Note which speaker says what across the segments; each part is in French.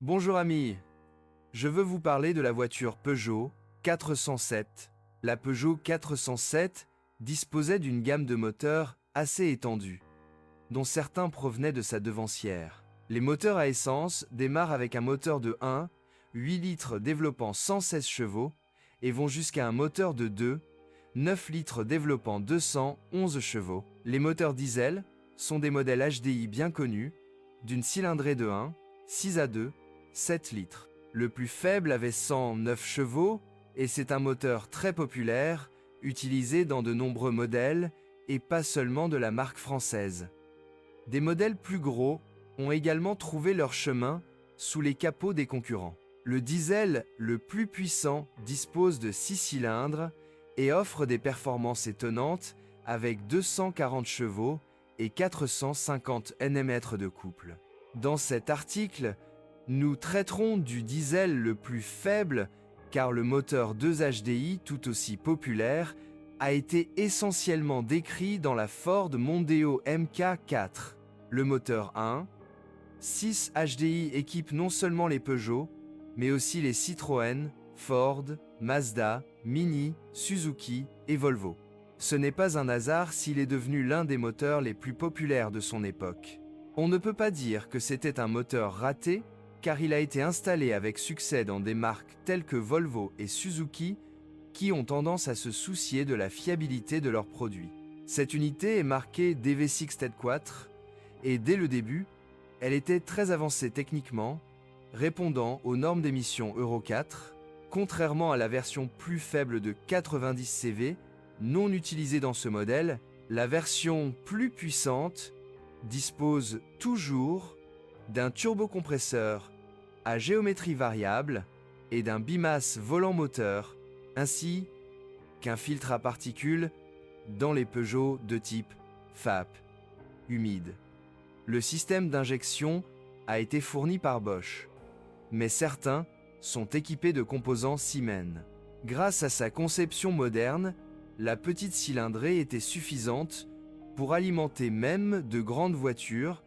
Speaker 1: Bonjour amis, je veux vous parler de la voiture Peugeot 407. La Peugeot 407 disposait d'une gamme de moteurs assez étendue, dont certains provenaient de sa devancière. Les moteurs à essence démarrent avec un moteur de 8 litres développant 116 chevaux et vont jusqu'à un moteur de 9 litres développant 211 chevaux. Les moteurs diesel sont des modèles HDI bien connus, d'une cylindrée de 6 à 7 litres. Le plus faible avait 109 chevaux et c'est un moteur très populaire, utilisé dans de nombreux modèles et pas seulement de la marque française. Des modèles plus gros ont également trouvé leur chemin sous les capots des concurrents. Le diesel le plus puissant dispose de 6 cylindres et offre des performances étonnantes avec 240 chevaux et 450 Nm de couple. Dans cet article, nous traiterons du diesel le plus faible car le moteur 2 HDI tout aussi populaire a été essentiellement décrit dans la Ford Mondeo Mk4. Le moteur 6 HDI équipe non seulement les Peugeot, mais aussi les Citroën, Ford, Mazda, Mini, Suzuki et Volvo. Ce n'est pas un hasard s'il est devenu l'un des moteurs les plus populaires de son époque. On ne peut pas dire que c'était un moteur raté, car il a été installé avec succès dans des marques telles que Volvo et Suzuki, qui ont tendance à se soucier de la fiabilité de leurs produits. Cette unité est marquée DV6-4 et dès le début, elle était très avancée techniquement, répondant aux normes d'émission Euro 4, contrairement à la version plus faible de 90 CV, non utilisée dans ce modèle. La version plus puissante dispose toujours d'un turbocompresseur à géométrie variable et d'un bimasse volant-moteur, ainsi qu'un filtre à particules dans les Peugeot de type FAP, humide. Le système d'injection a été fourni par Bosch, mais certains sont équipés de composants Siemens. Grâce à sa conception moderne, la petite cylindrée était suffisante pour alimenter même de grandes voitures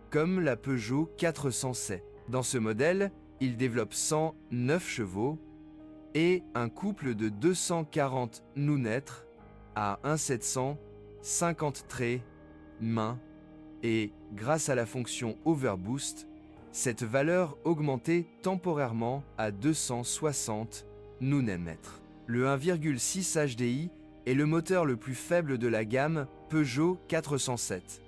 Speaker 1: comme la Peugeot 407. Dans ce modèle, il développe 109 chevaux et un couple de 240 Nm à 1,750 traits main et, grâce à la fonction Overboost, cette valeur augmentait temporairement à 260 Nm. Le 1,6 HDI est le moteur le plus faible de la gamme Peugeot 407,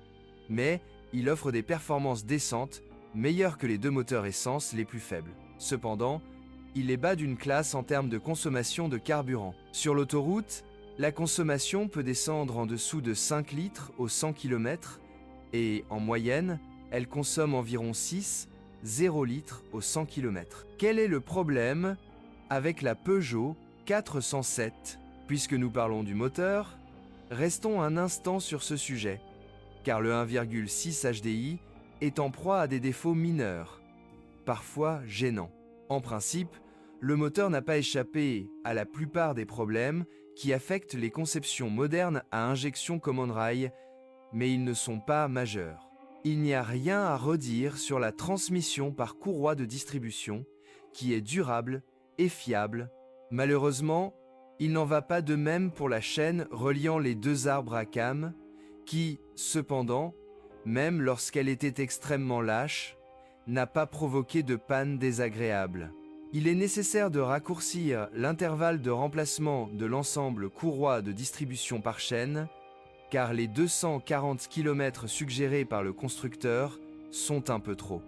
Speaker 1: mais il offre des performances décentes, meilleures que les deux moteurs essence les plus faibles. Cependant, il est bas d'une classe en termes de consommation de carburant. Sur l'autoroute, la consommation peut descendre en dessous de 5 litres au 100 km et, en moyenne, elle consomme environ 0 litres au 100 km. Quel est le problème avec la Peugeot 407? Puisque nous parlons du moteur, restons un instant sur ce sujet, car le 1,6 HDI est en proie à des défauts mineurs, parfois gênants. En principe, le moteur n'a pas échappé à la plupart des problèmes qui affectent les conceptions modernes à injection command rail, mais ils ne sont pas majeurs. Il n'y a rien à redire sur la transmission par courroie de distribution, qui est durable et fiable. Malheureusement, il n'en va pas de même pour la chaîne reliant les deux arbres à cames, qui, cependant, même lorsqu'elle était extrêmement lâche, n'a pas provoqué de panne désagréable. Il est nécessaire de raccourcir l'intervalle de remplacement de l'ensemble courroie de distribution par chaîne, car les 240 km suggérés par le constructeur sont un peu trop.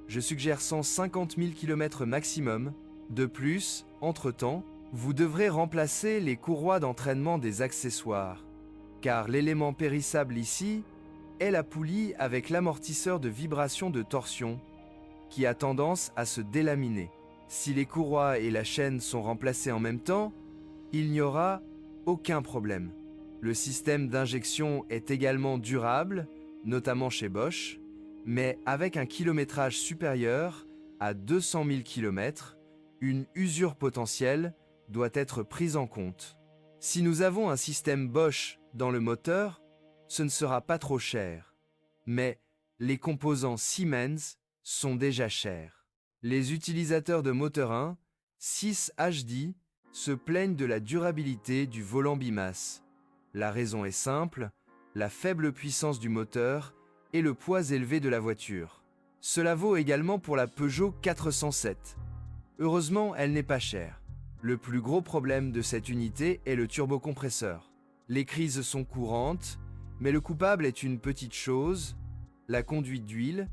Speaker 1: Je suggère 150 000 km maximum. De plus, entre-temps, vous devrez remplacer les courroies d'entraînement des accessoires, car l'élément périssable ici est la poulie avec l'amortisseur de vibration de torsion, qui a tendance à se délaminer. Si les courroies et la chaîne sont remplacées en même temps, il n'y aura aucun problème. Le système d'injection est également durable, notamment chez Bosch, mais avec un kilométrage supérieur à 200 000 km, une usure potentielle doit être prise en compte. Si nous avons un système Bosch dans le moteur, ce ne sera pas trop cher. Mais les composants Siemens sont déjà chers. Les utilisateurs de moteur 1, 6 HD, se plaignent de la durabilité du volant bimasse. La raison est simple, la faible puissance du moteur et le poids élevé de la voiture. Cela vaut également pour la Peugeot 407. Heureusement, elle n'est pas chère. Le plus gros problème de cette unité est le turbocompresseur. Les crises sont courantes, mais le coupable est une petite chose, la conduite d'huile,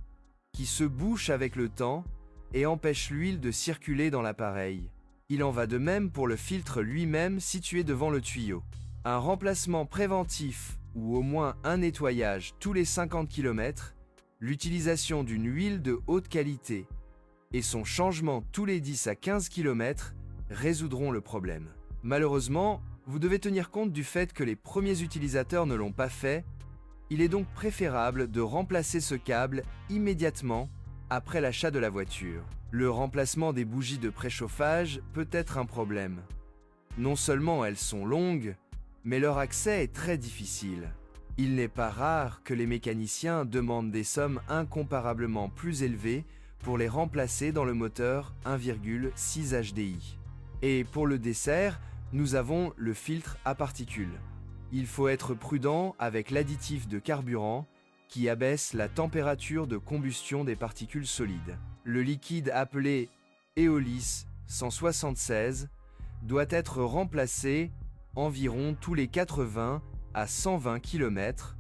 Speaker 1: qui se bouche avec le temps et empêche l'huile de circuler dans l'appareil. Il en va de même pour le filtre lui-même situé devant le tuyau. Un remplacement préventif ou au moins un nettoyage tous les 50 km, l'utilisation d'une huile de haute qualité et son changement tous les 10 à 15 km résoudront le problème. Malheureusement, vous devez tenir compte du fait que les premiers utilisateurs ne l'ont pas fait. Il est donc préférable de remplacer ce câble immédiatement après l'achat de la voiture. Le remplacement des bougies de préchauffage peut être un problème. Non seulement elles sont longues, mais leur accès est très difficile. Il n'est pas rare que les mécaniciens demandent des sommes incomparablement plus élevées pour les remplacer dans le moteur 1,6 HDI. Et pour le dessert, nous avons le filtre à particules. Il faut être prudent avec l'additif de carburant qui abaisse la température de combustion des particules solides. Le liquide appelé Eolis 176 doit être remplacé environ tous les 80 à 120 km.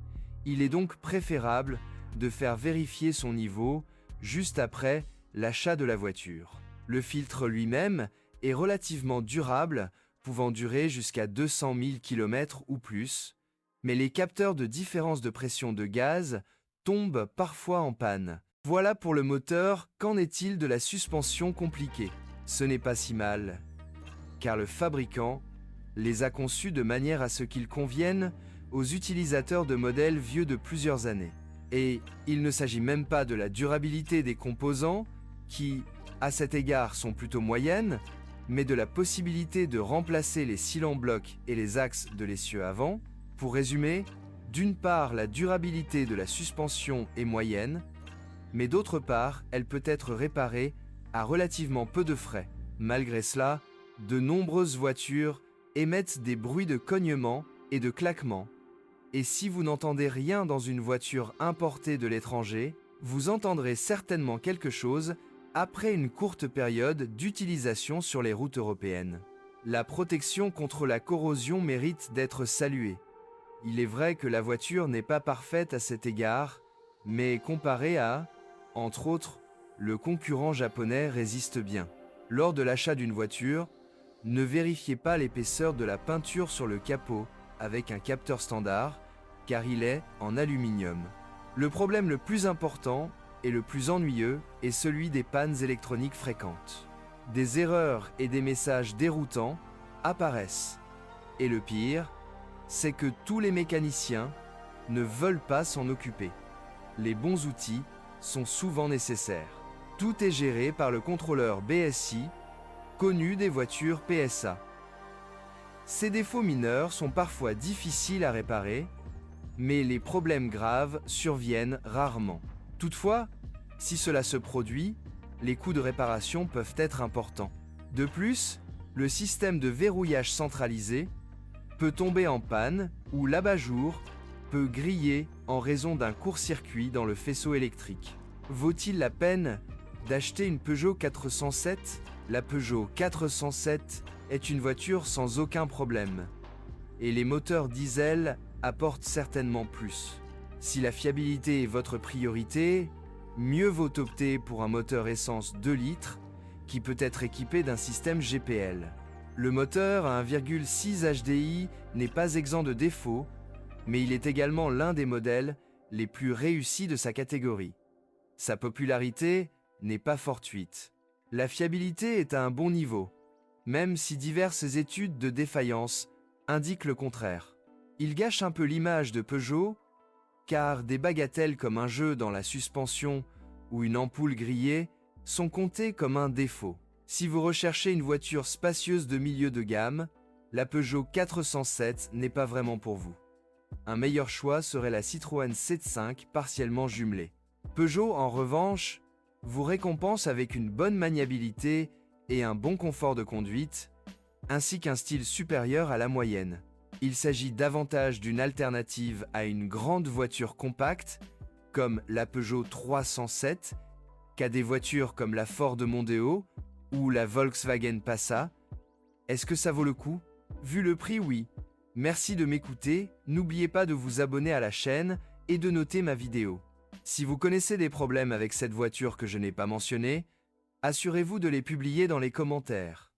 Speaker 1: Il est donc préférable de faire vérifier son niveau juste après l'achat de la voiture. Le filtre lui-même est relativement durable, pouvant durer jusqu'à 200 000 km ou plus, mais les capteurs de différence de pression de gaz tombent parfois en panne. Voilà pour le moteur, qu'en est-il de la suspension compliquée? Ce n'est pas si mal, car le fabricant les a conçus de manière à ce qu'ils conviennent aux utilisateurs de modèles vieux de plusieurs années. Et il ne s'agit même pas de la durabilité des composants, qui, à cet égard, sont plutôt moyennes, mais de la possibilité de remplacer les cylindres blocs et les axes de l'essieu avant. Pour résumer, d'une part, la durabilité de la suspension est moyenne, mais d'autre part, elle peut être réparée à relativement peu de frais. Malgré cela, de nombreuses voitures émettent des bruits de cognement et de claquement. Et si vous n'entendez rien dans une voiture importée de l'étranger, vous entendrez certainement quelque chose après une courte période d'utilisation sur les routes européennes. La protection contre la corrosion mérite d'être saluée. Il est vrai que la voiture n'est pas parfaite à cet égard, mais comparée à, entre autres, le concurrent japonais résiste bien. Lors de l'achat d'une voiture, ne vérifiez pas l'épaisseur de la peinture sur le capot avec un capteur standard, car il est en aluminium. Le problème le plus important et le plus ennuyeux est celui des pannes électroniques fréquentes. Des erreurs et des messages déroutants apparaissent. Et le pire, c'est que tous les mécaniciens ne veulent pas s'en occuper. Les bons outils sont souvent nécessaires. Tout est géré par le contrôleur BSI, connu des voitures PSA. Ces défauts mineurs sont parfois difficiles à réparer, mais les problèmes graves surviennent rarement. Toutefois, si cela se produit, les coûts de réparation peuvent être importants. De plus, le système de verrouillage centralisé peut tomber en panne ou l'abat-jour peut griller en raison d'un court-circuit dans le faisceau électrique. Vaut-il la peine d'acheter une Peugeot 407? La Peugeot 407 est une voiture sans aucun problème, et les moteurs diesel apportent certainement plus. Si la fiabilité est votre priorité, mieux vaut opter pour un moteur essence 2 litres qui peut être équipé d'un système GPL. Le moteur à 1,6 HDI n'est pas exempt de défauts, mais il est également l'un des modèles les plus réussis de sa catégorie. Sa popularité n'est pas fortuite. La fiabilité est à un bon niveau, même si diverses études de défaillance indiquent le contraire. Il gâche un peu l'image de Peugeot, car des bagatelles comme un jeu dans la suspension ou une ampoule grillée sont comptées comme un défaut. Si vous recherchez une voiture spacieuse de milieu de gamme, la Peugeot 407 n'est pas vraiment pour vous. Un meilleur choix serait la Citroën C5 partiellement jumelée. Peugeot, en revanche, vous récompense avec une bonne maniabilité et un bon confort de conduite, ainsi qu'un style supérieur à la moyenne. Il s'agit davantage d'une alternative à une grande voiture compacte, comme la Peugeot 307, qu'à des voitures comme la Ford Mondeo ou la Volkswagen Passat. Est-ce que ça vaut le coup? Vu le prix, oui. Merci de m'écouter, n'oubliez pas de vous abonner à la chaîne et de noter ma vidéo. Si vous connaissez des problèmes avec cette voiture que je n'ai pas mentionnée, assurez-vous de les publier dans les commentaires.